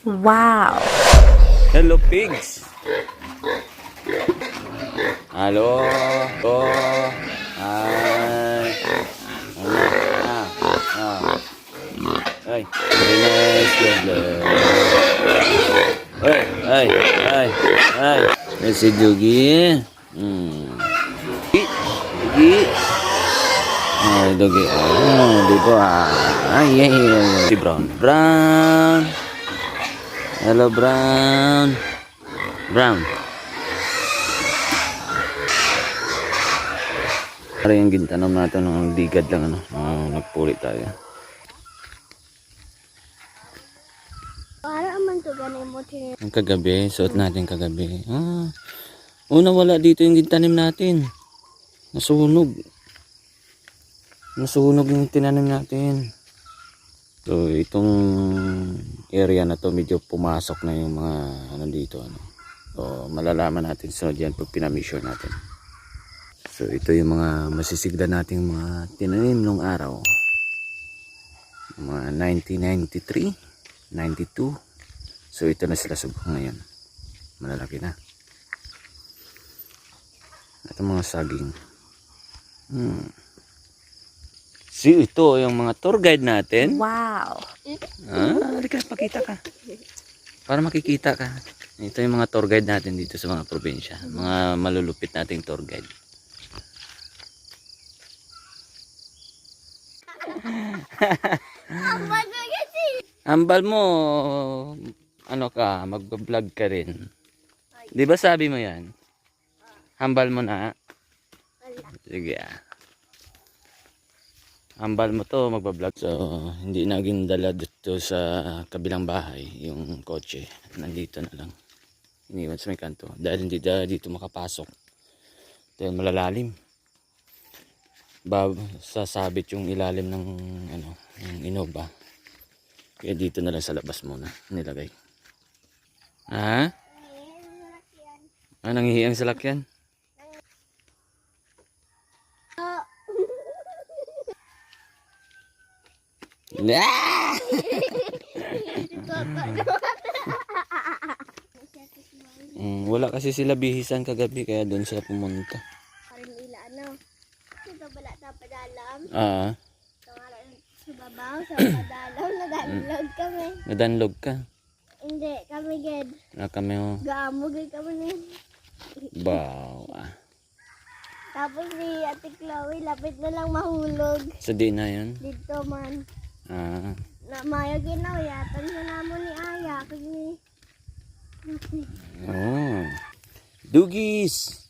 Wow! Hello, pigs! Hello! Oh! Ay! Ay! Very nice! Ay! Ay! Ay! Ay! Ay! Si Dugi! Dugi! Ay, Dugi! Dito ay! Ay! Si Brown! Brown! Hello, Brown! Brown! Para yung gintanong natin ng ligad lang nagpuli tayo. Para man to ganun mo tin. Ang kagabi, suot natin kagabi. Una wala dito yung gintanim natin. Nasunog. Nasunog yung tinanim natin. So itong area na to medyo pumasok na yung mga dito So malalaman natin sunod yan pag pinamisure natin. So ito yung mga masisigla nating mga tinanim nung araw. Mga 1993, 92. So ito na sila subok ngayon. Malalaki na. Ito mga saging. See, ito yung mga tour guide natin. Wow! Halika, pakita ka. Para makikita ka. Ito yung mga tour guide natin dito sa mga probinsya. Mga malulupit nating tour guide. Ambal mo, ano ka, mag-vlog ka rin. Di ba sabi mo yan? Hambal mo na. Sige Hambal mo to, magbablog. So, hindi naging dala dito sa kabilang bahay, yung kotse. Nandito na lang. Iniwan sa may kanto. Dahil hindi dito makapasok. Dahil malalalim. Sasabit yung ilalim ng yung Innova. Kaya dito na lang sa labas muna nilagay. Nanghihi ang salakyan? Wala kasi sila bihisan kagabi kaya doon sila pumunta. Parin ila Ito bala ta padalam. Sa babaw, sa padalam nadanlog kami. Nadanlog ka? Hindi, kami ged. Kami Gaamo gid kami ni. Baw. Tapos si Ate Chloe lapit na lang mahulog. Sa di na yun? Dito man. Na maya ginawayatan sa namon ni Aya kani. Dugis!